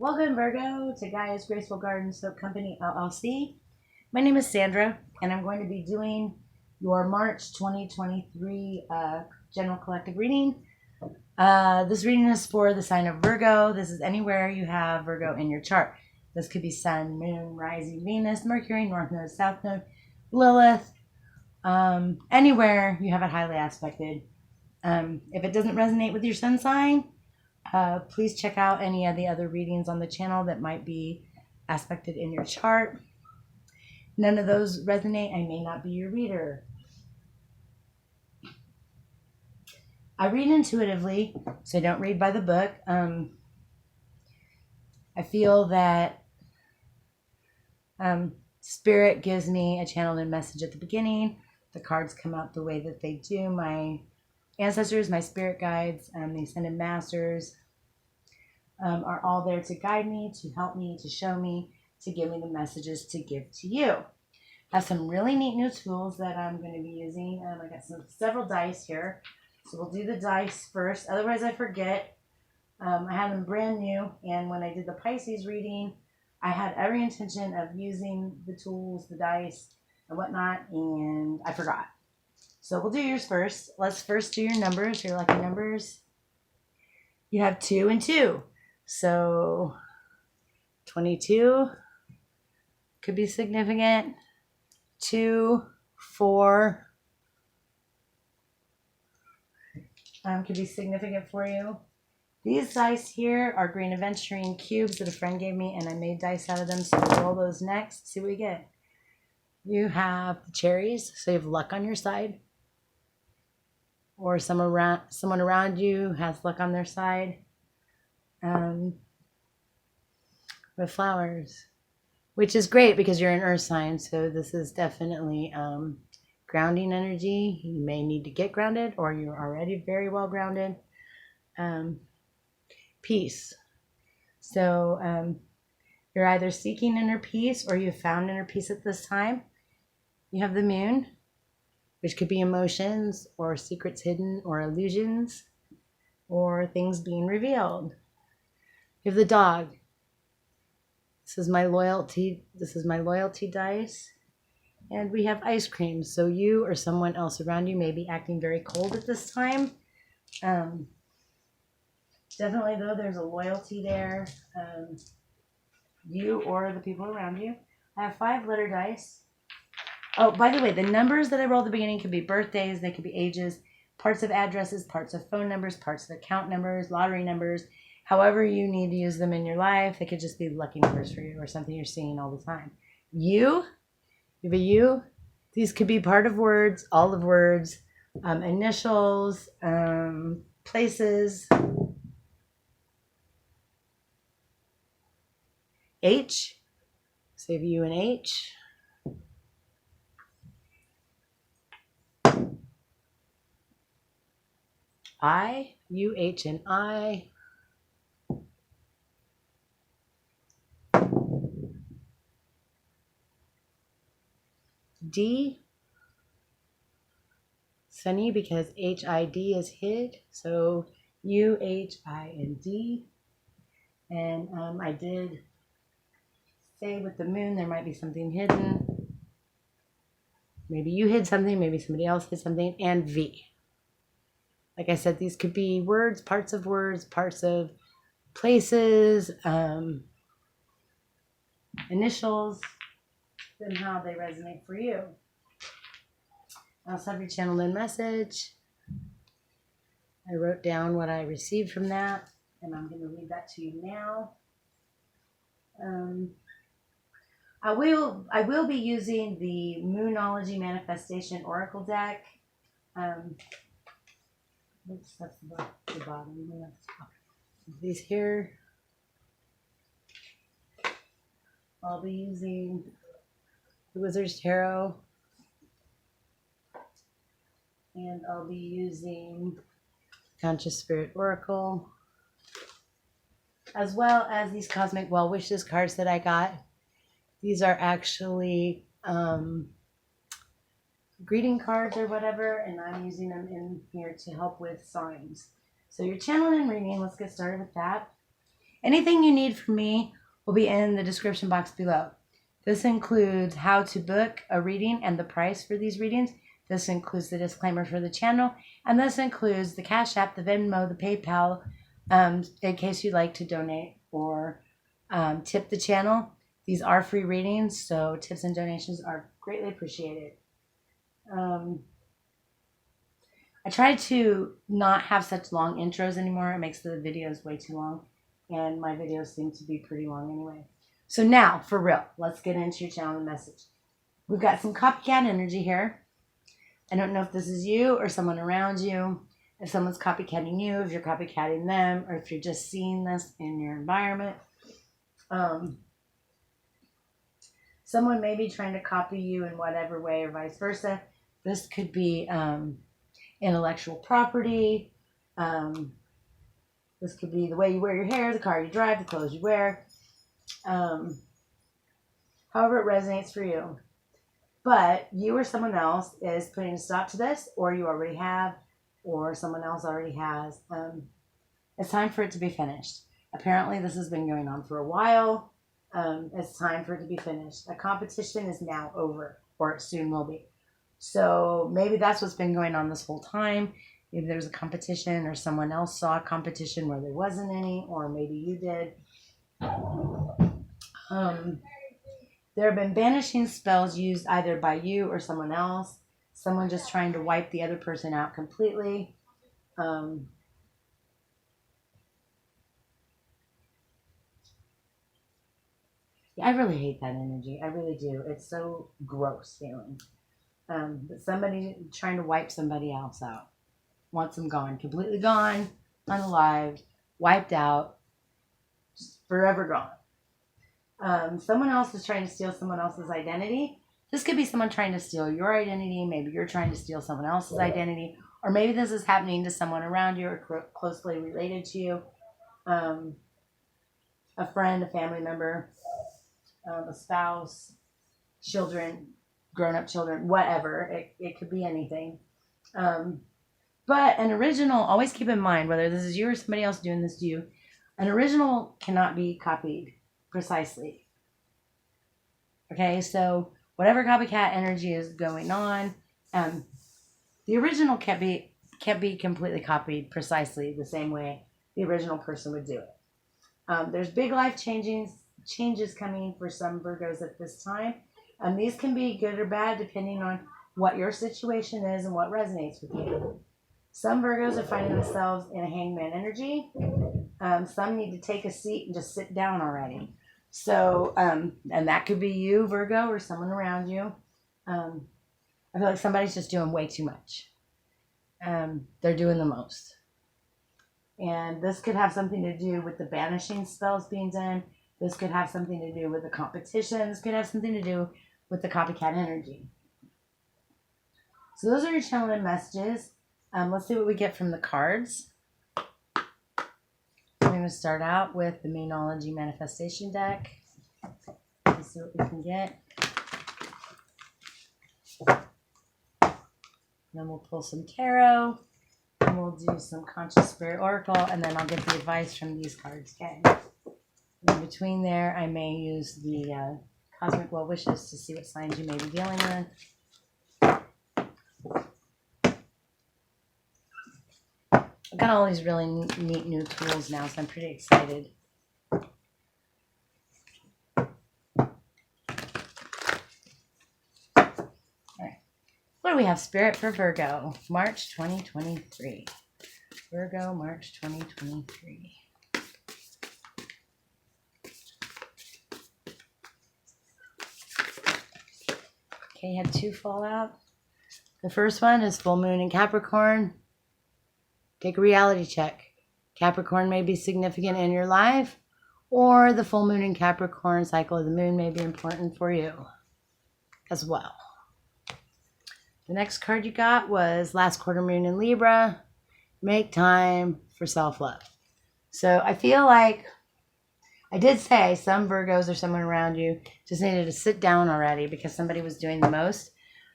Welcome, Virgo, to Gaia's Graceful Garden Soap Company, LLC. My name is Sandra, and I'm going to be doing your March 2023 general collective reading. This reading is for the sign of Virgo. This is anywhere you have Virgo in your chart. This could be Sun, Moon, Rising, Venus, Mercury, North Node, South Node, Lilith, anywhere you have it highly aspected. If it doesn't resonate with your sun sign, please check out any of the other readings on the channel that might be aspected in your chart. None of those resonate, I may not be your reader. I read intuitively, so I don't read by the book. I feel that Spirit gives me a channeled in message at the beginning. The cards come out the way that they do. My ancestors, my spirit guides, the ascended masters are all there to guide me, to help me, to show me, to give me the messages to give to you. I have some really neat new tools that I'm going to be using. I got several dice here. So we'll do the dice first. Otherwise I forget. I have them brand new. And when I did the Pisces reading, I had every intention of using the tools, the dice, and whatnot. And I forgot. So we'll do yours first. Let's first do your numbers, your lucky numbers. You have 2 and 2. So 22 could be significant. 2, 4 could be significant for you. These dice here are green aventurine cubes that a friend gave me, and I made dice out of them. So we'll roll those next. See what we get. You have the cherries, so you have luck on your side. Or someone around you has luck on their side. With flowers, which is great because you're an earth sign, so this is definitely grounding energy. You may need to get grounded, or you're already very well grounded. Peace. So you're either seeking inner peace or you've found inner peace at this time. You have the moon, which could be emotions or secrets hidden or illusions or things being revealed. You have the dog. This is my loyalty dice. And we have ice cream. So you or someone else around you may be acting very cold at this time. Definitely, though, there's a loyalty there. You or the people around you. I have 5 letter dice. Oh, by the way, the numbers that I rolled at the beginning could be birthdays, they could be ages, parts of addresses, parts of phone numbers, parts of account numbers, lottery numbers. However you need to use them in your life. They could just be lucky numbers for you or something you're seeing all the time. You have a you. These could be part of words, all of words, initials, places. H. Save you an H. I, U, H, and I. D, Sunny, because H-I-D is hid. So U, H, I, and D. And I did say with the moon there might be something hidden. Maybe you hid something, maybe somebody else hid something. And V. Like I said, these could be words, parts of places, initials, and how they resonate for you. I also have your channel in message. I wrote down what I received from that, and I'm going to read that to you now. I will be using the Moonology Manifestation Oracle deck. Oops, that's the bottom. These here. I'll be using the Wizard's Tarot. And I'll be using Conscious Spirit Oracle. As well as these Cosmic Well Wishes cards that I got. These are actually greeting cards or whatever, and I'm using them in here to help with signs. So your channeling and reading, let's get started with that. Anything you need from me will be in the description box below. This includes how to book a reading and the price for these readings. This includes the disclaimer for the channel, and this includes the Cashapp, the Venmo, the PayPal, in case you'd like to donate or tip the channel. These are free readings, so tips and donations are greatly appreciated. I try to not have such long intros anymore. It makes the videos way too long, and my videos seem to be pretty long anyway. So now, for real, let's get into your channel and message. We've got some copycat energy here. I don't know if this is you or someone around you, if someone's copycatting you, if you're copycatting them, or if you're just seeing this in your environment. Someone may be trying to copy you in whatever way or vice versa. This could be intellectual property. This could be the way you wear your hair, the car you drive, the clothes you wear. However it resonates for you. But you or someone else is putting a stop to this, or you already have, or someone else already has. It's time for it to be finished. Apparently this has been going on for a while. It's time for it to be finished. A competition is now over, or it soon will be. So maybe that's what's been going on this whole time. Maybe there's a competition, or someone else saw a competition where there wasn't any, or maybe you did. There have been banishing spells used either by you or someone else. Someone just trying to wipe the other person out completely. Yeah, I really hate that energy. I really do. It's so gross feeling. But somebody trying to wipe somebody else out. Wants them gone. Completely gone. Unalived. Wiped out. Just forever gone. Someone else is trying to steal someone else's identity. This could be someone trying to steal your identity. Maybe you're trying to steal someone else's identity. Or maybe this is happening to someone around you or closely related to you. A friend, a family member, a spouse, children, grown-up children, whatever. It could be anything. But an original, always keep in mind, whether this is you or somebody else doing this to you, an original cannot be copied precisely. Okay, so whatever copycat energy is going on, the original can't be completely copied precisely the same way the original person would do it. There's big life changes coming for some Virgos at this time. These can be good or bad depending on what your situation is and what resonates with you. Some Virgos are finding themselves in a hangman energy. Some need to take a seat and just sit down already. So, and that could be you, Virgo, or someone around you. I feel like somebody's just doing way too much. They're doing the most. And this could have something to do with the banishing spells being done. This could have something to do with the competition. This could have something to do with the copycat energy. So those are your channeling messages. Let's see what we get from the cards. I'm going to start out with the Meanology Manifestation deck. Let's see what we can get. Then we'll pull some tarot. And we'll do some Conscious Spirit Oracle. And then I'll get the advice from these cards. Okay. In between there, I may use the Cosmic Well Wishes to see what signs you may be dealing with. I've got all these really neat new tools now, so I'm pretty excited. All right. What do we have? Spirit for Virgo, March 2023. Virgo, March 2023. Okay, had two fall out. The first one is full moon in Capricorn. Take a reality check. Capricorn may be significant in your life, or the full moon in Capricorn cycle of the moon may be important for you as well. The next card you got was last quarter moon in Libra. Make time for self-love. So I feel like I did say some Virgos or someone around you just needed to sit down already because somebody was doing the most.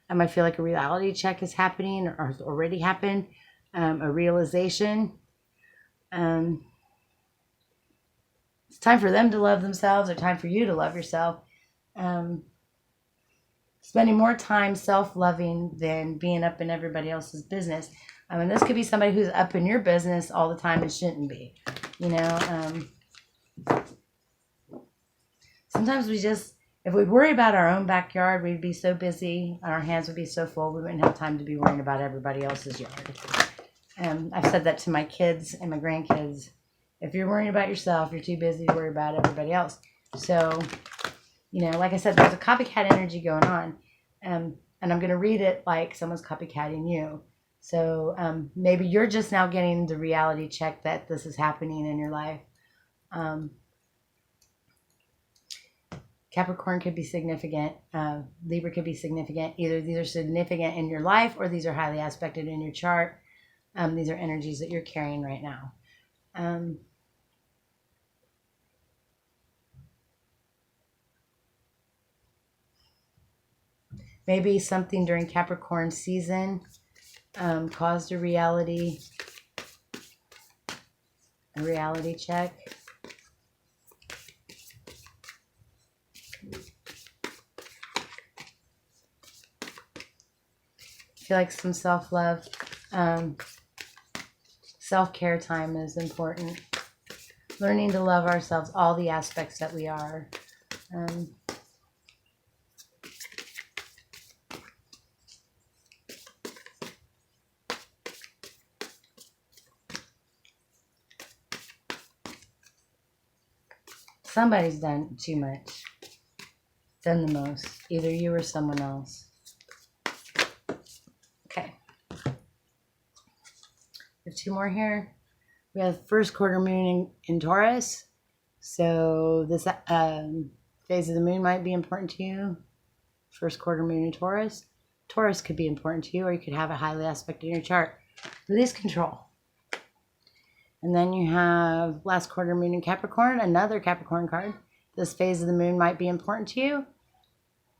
I feel like a reality check is happening or has already happened. A realization. It's time for them to love themselves, or time for you to love yourself. Spending more time self-loving than being up in everybody else's business. And this could be somebody who's up in your business all the time and shouldn't be. You know, sometimes we just, if we worry about our own backyard, we'd be so busy, our hands would be so full, we wouldn't have time to be worrying about everybody else's yard. I've said that to my kids and my grandkids. If you're worrying about yourself, you're too busy to worry about everybody else. So, you know, like I said, there's a copycat energy going on. And I'm going to read it like someone's copycatting you. So maybe you're just now getting the reality check that this is happening in your life. Capricorn could be significant. Libra could be significant. Either these are significant in your life or these are highly aspected in your chart. These are energies that you're carrying right now. Maybe something during Capricorn season caused a reality check. I feel like some self-love, self-care time is important. Learning to love ourselves, all the aspects that we are. Somebody's done too much, done the most, either you or someone else. Okay. We have two more here. We have first quarter moon in Taurus. So this phase of the moon might be important to you. First quarter moon in Taurus. Taurus could be important to you, or you could have a highly aspected in your chart. Release control. And then you have last quarter moon in Capricorn, another Capricorn card. This phase of the moon might be important to you,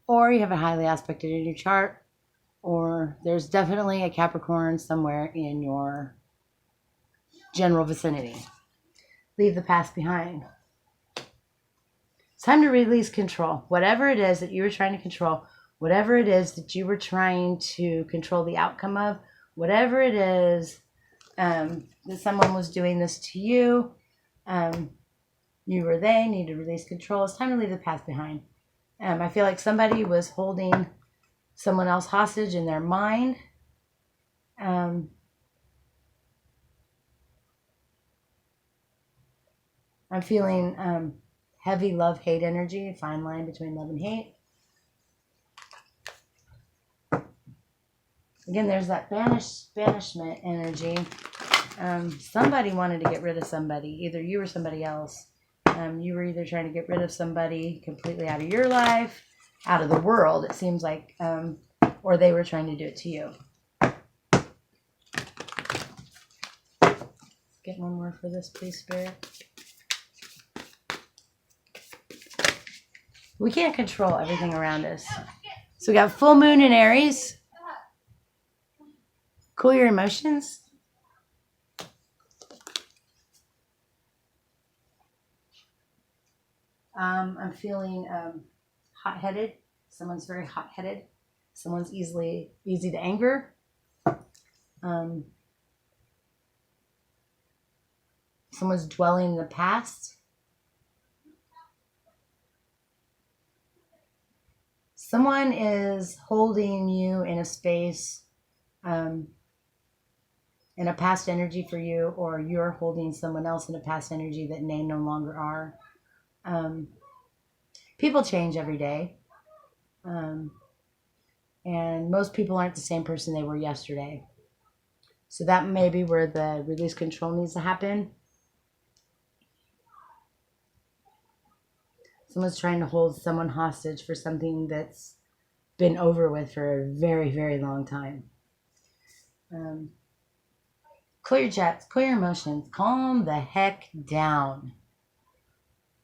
or you have a highly aspected in your chart, or there's definitely a Capricorn somewhere in your general vicinity. Leave the past behind. It's time to release control. Whatever it is that you were trying to control, whatever it is that you were trying to control the outcome of, whatever it is that someone was doing this to you, you or they need to release control. It's time to leave the past behind. I feel like somebody was holding someone else hostage in their mind. I'm feeling heavy love-hate energy, a fine line between love and hate. Again, there's that banishment energy. Somebody wanted to get rid of somebody, either you or somebody else. You were either trying to get rid of somebody completely out of your life, out of the world, it seems like, or they were trying to do it to you. Get one more for this, please, Spirit. We can't control everything around us. So we got full moon in Aries. Cool your emotions. I'm feeling hot-headed. Someone's very hot-headed. Someone's easy to anger. Someone's dwelling in the past. Someone is holding you in a space, in a past energy for you, or you're holding someone else in a past energy that they no longer are. People change every day. And most people aren't the same person they were yesterday. So that may be where the release control needs to happen. Someone's trying to hold someone hostage for something that's been over with for a very, very long time. Clear your chats, clear your emotions, calm the heck down.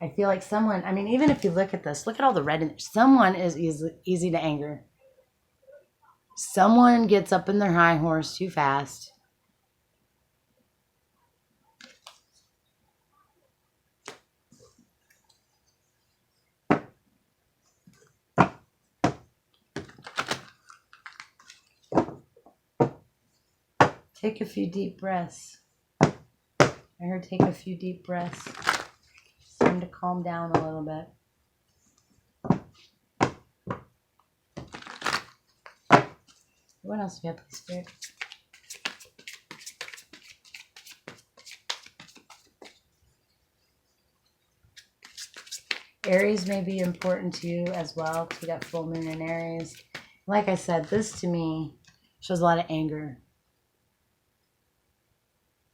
I feel like someone, I mean, even if you look at this, look at all the red in there. Someone is easy to anger. Someone gets up in their high horse too fast. Take a few deep breaths. I heard take a few deep breaths. It's time to calm down a little bit. What else do you have, please, Spirit? Aries may be important to you as well, because we got full moon in Aries. Like I said, this to me shows a lot of anger.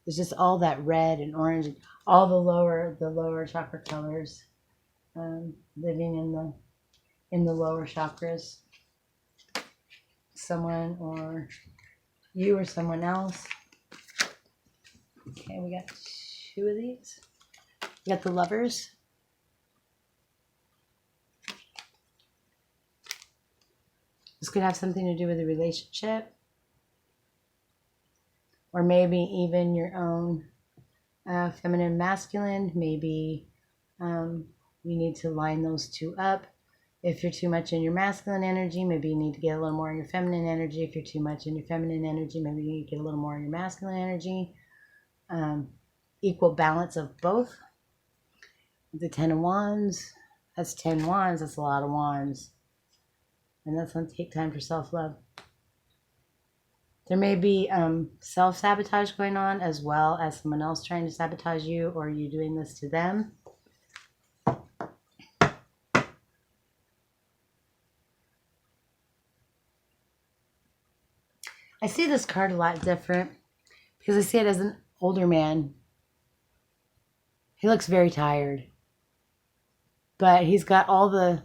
It's just all that red and orange, all the lower chakra colors, living in the lower chakras. Someone or you or someone else. Okay, we got 2 of these. We got the Lovers. This could have something to do with a relationship, or maybe even your own feminine, masculine. Maybe you need to line those 2 up. If you're too much in your masculine energy, maybe you need to get a little more in your feminine energy. If you're too much in your feminine energy, maybe you need to get a little more in your masculine energy. Equal balance of both. The 10 of Wands, that's 10 wands, that's a lot of wands. And that's going to take time for self-love. There may be self-sabotage going on, as well as someone else trying to sabotage you, or you doing this to them. I see this card a lot different because I see it as an older man. He looks very tired, but he's got all the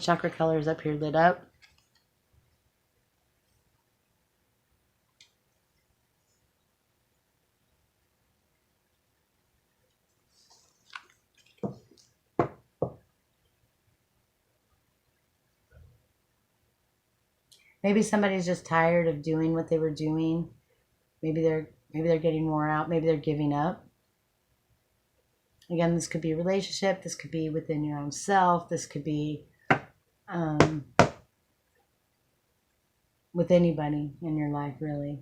chakra colors up here lit up. Maybe somebody's just tired of doing what they were doing. Maybe they're getting wore out. Maybe they're giving up. Again, this could be a relationship. This could be within your own self. This could be with anybody in your life, really.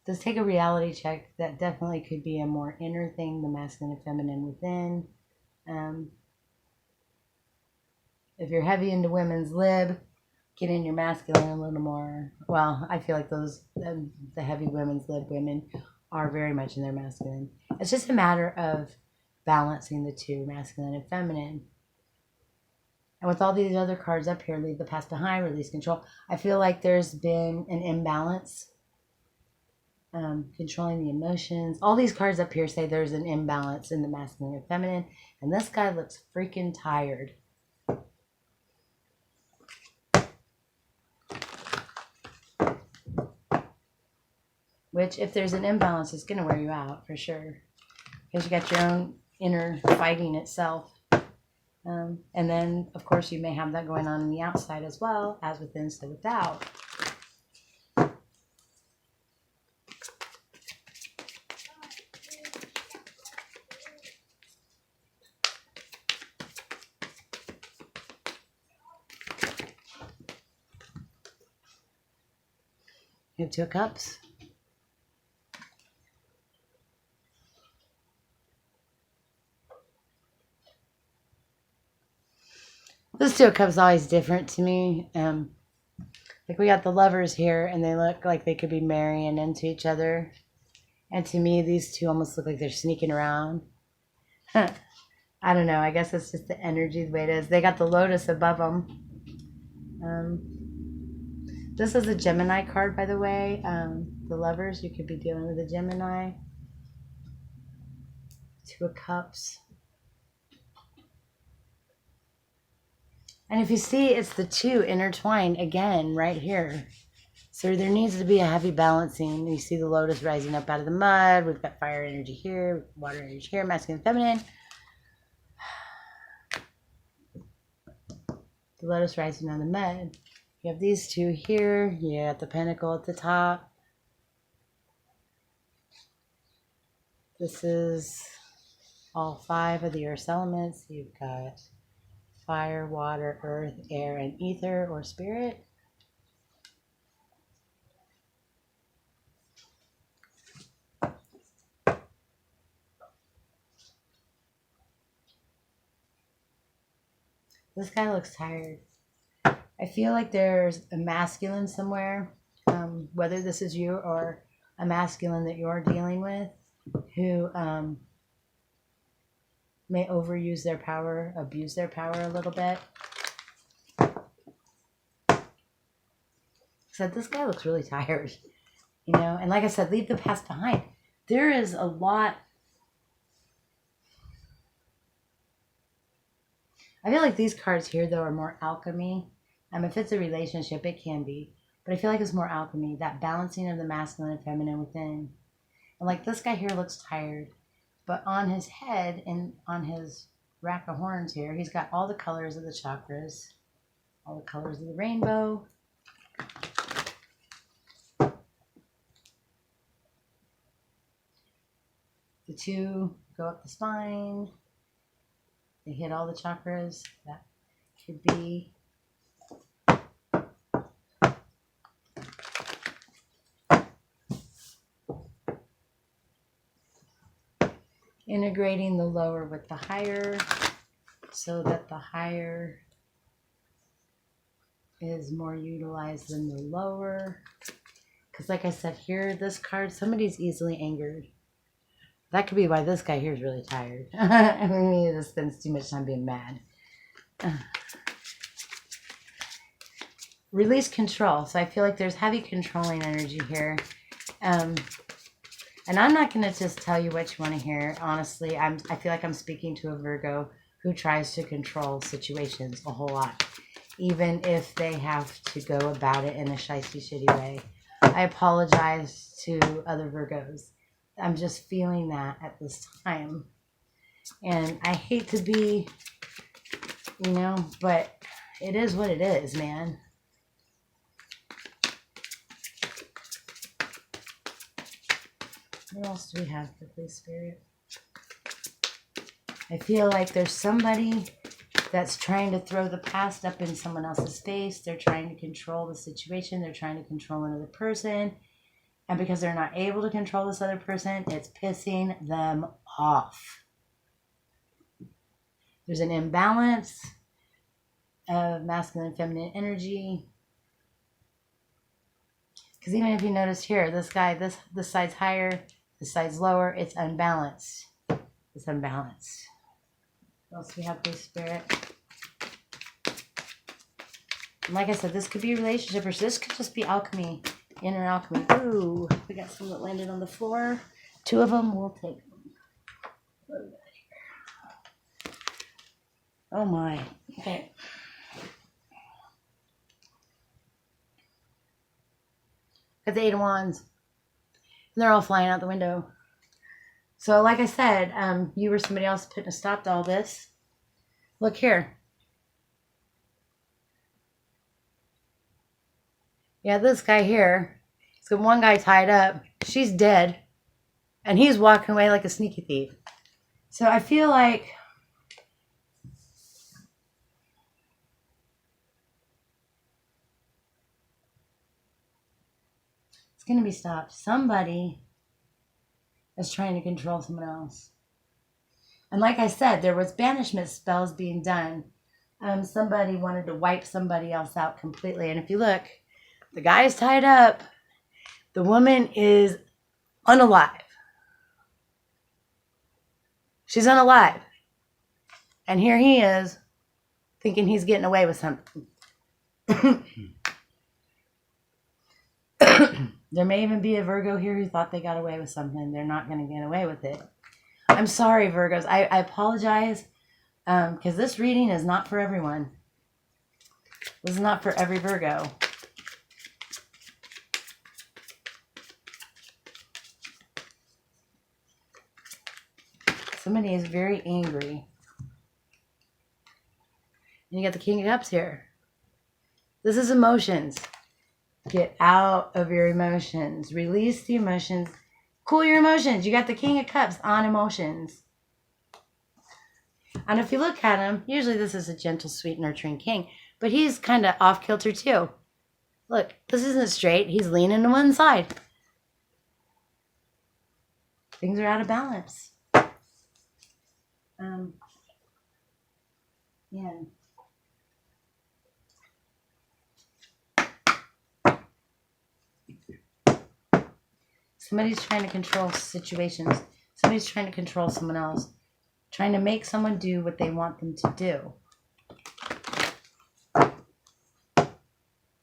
Let's take a reality check. That definitely could be a more inner thing, the masculine and feminine within. If you're heavy into women's lib, get in your masculine a little more. Well, I feel like those, the heavy women's lib women are very much in their masculine. It's just a matter of balancing the 2, masculine and feminine. And with all these other cards up here, leave the past behind, release control, I feel like there's been an imbalance. Controlling the emotions. All these cards up here say there's an imbalance in the masculine and feminine. And this guy looks freaking tired. Which, if there's an imbalance, it's going to wear you out for sure. Because you got your own inner fighting itself. And then, of course, you may have that going on in the outside as well, as within, so without. You have 2 of Cups. This 2 of Cups is always different to me. Like we got the Lovers here, and they look like they could be marrying into each other. And to me, these 2 almost look like they're sneaking around. I don't know. I guess it's just the energy, the way it is. They got the Lotus above them. This is a Gemini card, by the way. The Lovers, you could be dealing with a Gemini. 2 of Cups. And if you see, it's the 2 intertwined again right here. So there needs to be a heavy balancing. You see the Lotus rising up out of the mud. We've got fire energy here, water energy here, masculine and feminine. The Lotus rising out of the mud. You have these 2 here. You got the Pentacle at the top. This is all 5 of the earth elements. You've got fire, water, earth, air, and ether or spirit. This guy looks tired. I feel like there's a masculine somewhere, whether this is you or a masculine that you're dealing with, who may overuse their power, abuse their power a little bit. So this guy looks really tired, you know, and like I said, leave the past behind. There is a lot. I feel like these cards here, though, are more alchemy. If it's a relationship, it can be. But I feel like it's more alchemy, that balancing of the masculine and feminine within. And like this guy here looks tired. But on his head and on his rack of horns here, he's got all the colors of the chakras. All the colors of the rainbow. The two go up the spine. They hit all the chakras. That could be integrating the lower with the higher so that the higher is more utilized than the lower. Because like I said here, this card, somebody's easily angered. That could be why this guy here is really tired. I mean, he just spends too much time being mad. Release control. So I feel like there's heavy controlling energy here. And I'm not going to just tell you what you want to hear. Honestly, I feel like I'm speaking to a Virgo who tries to control situations a whole lot, even if they have to go about it in a shitty, shitty way. I apologize to other Virgos. I'm just feeling that at this time. And I hate to be, you know, but it is what it is, man. What else do we have for Please Spirit? I feel like there's somebody that's trying to throw the past up in someone else's face. They're trying to control the situation. They're trying to control another person. And because they're not able to control this other person, it's pissing them off. There's an imbalance of masculine and feminine energy. Because even if you notice here, this guy, this side's higher, this side's lower, it's unbalanced. It's unbalanced. What else do we have, Please Spirit? And like I said, this could be a relationship, or this could just be alchemy. Inner alchemy. Ooh, we got some that landed on the floor. 2 of them, we'll take them. Oh my. Okay. Got the 8 of Wands. And they're all flying out the window. So like I said, you or somebody else putting a stop to all this. Look here. Yeah, this guy here, he's got one guy tied up. She's dead. And he's walking away like a sneaky thief. So I feel like it's going to be stopped. Somebody is trying to control someone else. And like I said, there was banishment spells being done. Somebody wanted to wipe somebody else out completely. And if you look, the guy is tied up. The woman is unalive. She's unalive. And here he is thinking he's getting away with something. There may even be a Virgo here who thought they got away with something. They're not going to get away with it. I'm sorry, Virgos. I apologize because this reading is not for everyone. This is not for every Virgo. Somebody is very angry. And you got the King of Cups here. This is emotions. Get out of your emotions. Release the emotions. Cool your emotions. You got the King of Cups on emotions. And if you look at him, usually this is a gentle, sweet, nurturing king. But he's kind of off kilter too. Look, this isn't straight. He's leaning to one side. Things are out of balance. Yeah. Somebody's trying to control situations. Somebody's trying to control someone else. Trying to make someone do what they want them to do.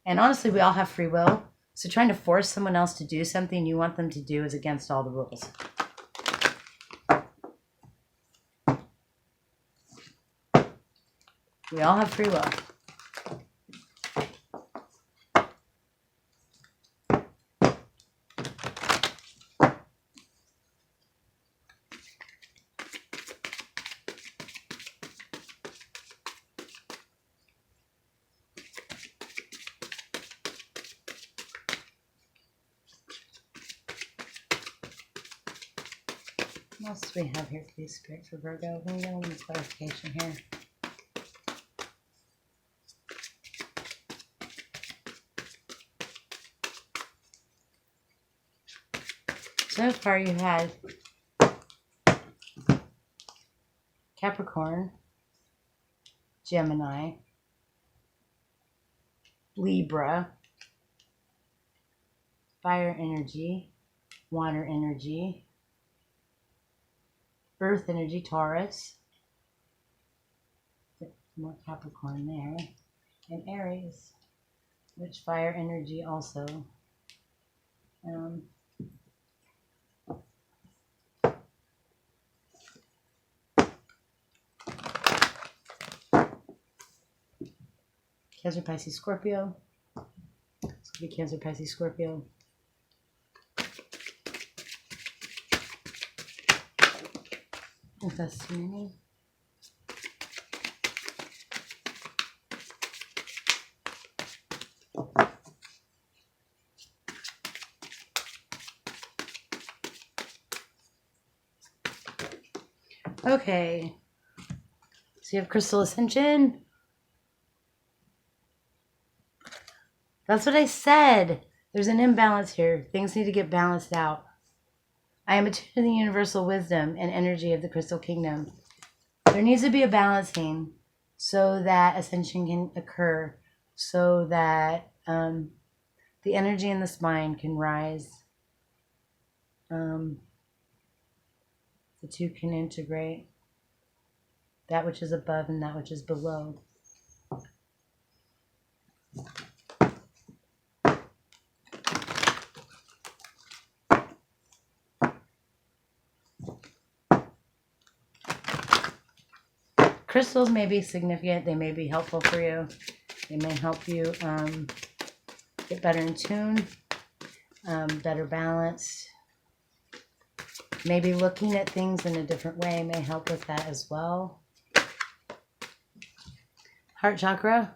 And honestly, we all have free will. So trying to force someone else to do something you want them to do is against all the rules. We all have free will. What else do we have here, please, Spirit, for Virgo? Let me get a little clarification here. So far you had Capricorn, Gemini, Libra, fire energy, water energy, earth energy, Taurus, more Capricorn there, and Aries, which fire energy also. Cancer, Pisces, Scorpio. This could be Cancer, Pisces, Scorpio. If that's too many. Okay. So you have Crystal Ascension. That's what I said. There's an imbalance here. Things need to get balanced out. I am attuned to the universal wisdom and energy of the Crystal Kingdom. There needs to be a balancing so that ascension can occur, so that the energy in the spine can rise. The two can integrate. That which is above and that which is below. Crystals may be significant. They may be helpful for you. They may help you get better in tune, better balanced. Maybe looking at things in a different way may help with that as well. Heart chakra.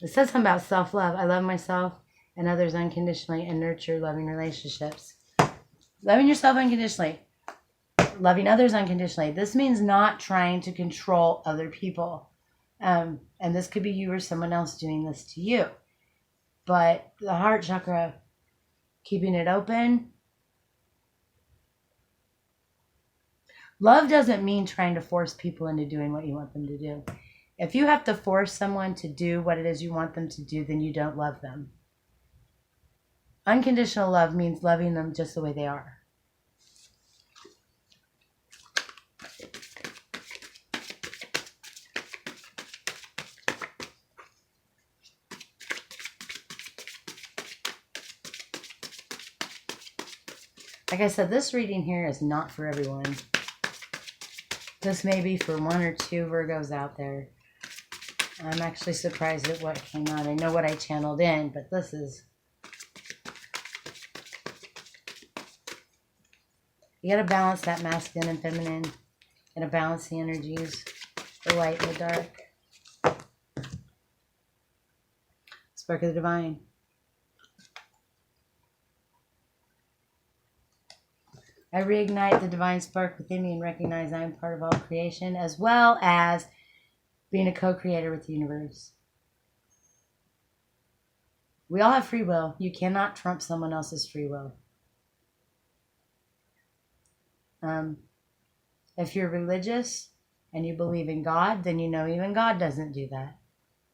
It says something about self-love. I love myself and others unconditionally and nurture loving relationships. Loving yourself unconditionally. Loving others unconditionally. This means not trying to control other people. And this could be you or someone else doing this to you. But the heart chakra, keeping it open. Love doesn't mean trying to force people into doing what you want them to do. If you have to force someone to do what it is you want them to do, then you don't love them. Unconditional love means loving them just the way they are. Like I said, this reading here is not for everyone. This may be for one or two Virgos out there. I'm actually surprised at what came out. I know what I channeled in, but this is... You got to balance that masculine and feminine. You got to balance the energies, the light and the dark. Spark of the divine. I reignite the divine spark within me and recognize I am part of all creation, as well as being a co-creator with the universe. We all have free will. You cannot trump someone else's free will. If you're religious and you believe in God, then you know even God doesn't do that.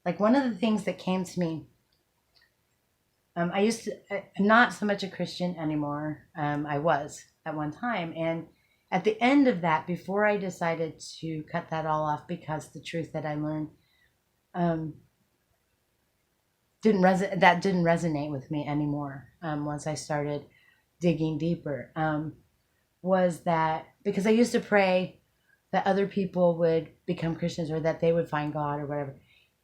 Like one of the things that came to me I used to, not so much a Christian anymore. I was at one time. And at the end of that, before I decided to cut that all off, because the truth that I learned didn't resonate with me anymore. Once I started digging deeper, was that because I used to pray that other people would become Christians or that they would find God or whatever.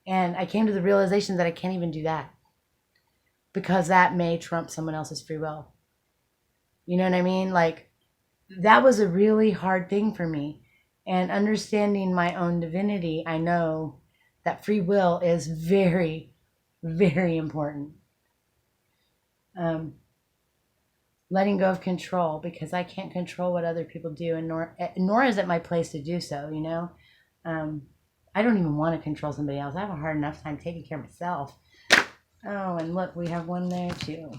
And I came to the realization that I can't even do that, because that may trump someone else's free will. You know what I mean? Like, that was a really hard thing for me. And understanding my own divinity, I know that free will is very, very important. Letting go of control, because I can't control what other people do, and nor is it my place to do so, you know? I don't even want to control somebody else. I have a hard enough time taking care of myself. Oh, and look, we have one there too.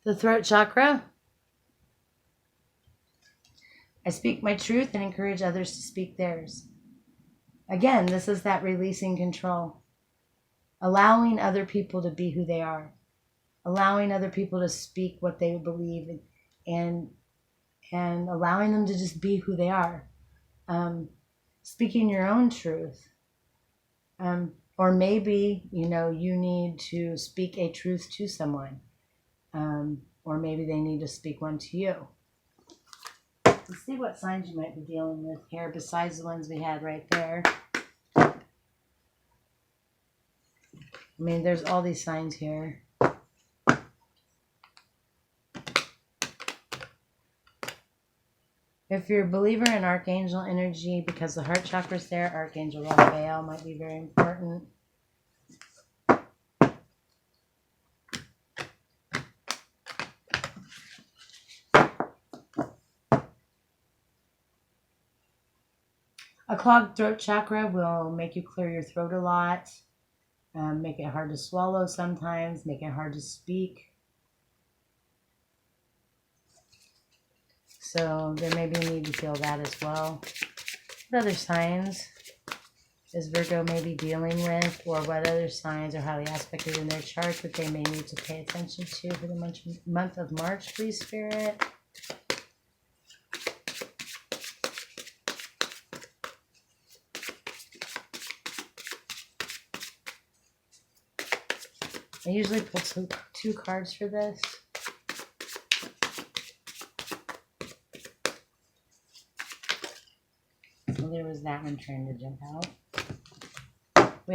The throat chakra. I speak my truth and encourage others to speak theirs. Again, this is that releasing control. Allowing other people to be who they are. Allowing other people to speak what they believe, and allowing them to just be who they are. Speaking your own truth. Or maybe, you need to speak a truth to someone. Or maybe they need to speak one to you. Let's see what signs you might be dealing with here besides the ones we had right there. I mean, there's all these signs here. If you're a believer in archangel energy, because the heart chakra's there, Archangel Raphael might be very important. A clogged throat chakra will make you clear your throat a lot, make it hard to swallow sometimes, make it hard to speak. So there may be a need to feel that as well. What other signs is Virgo may be dealing with, or what other signs are highly aspected in their chart that they may need to pay attention to for the month of March, please, Spirit? I usually pull two cards for this. Well, there was that one trying to jump out.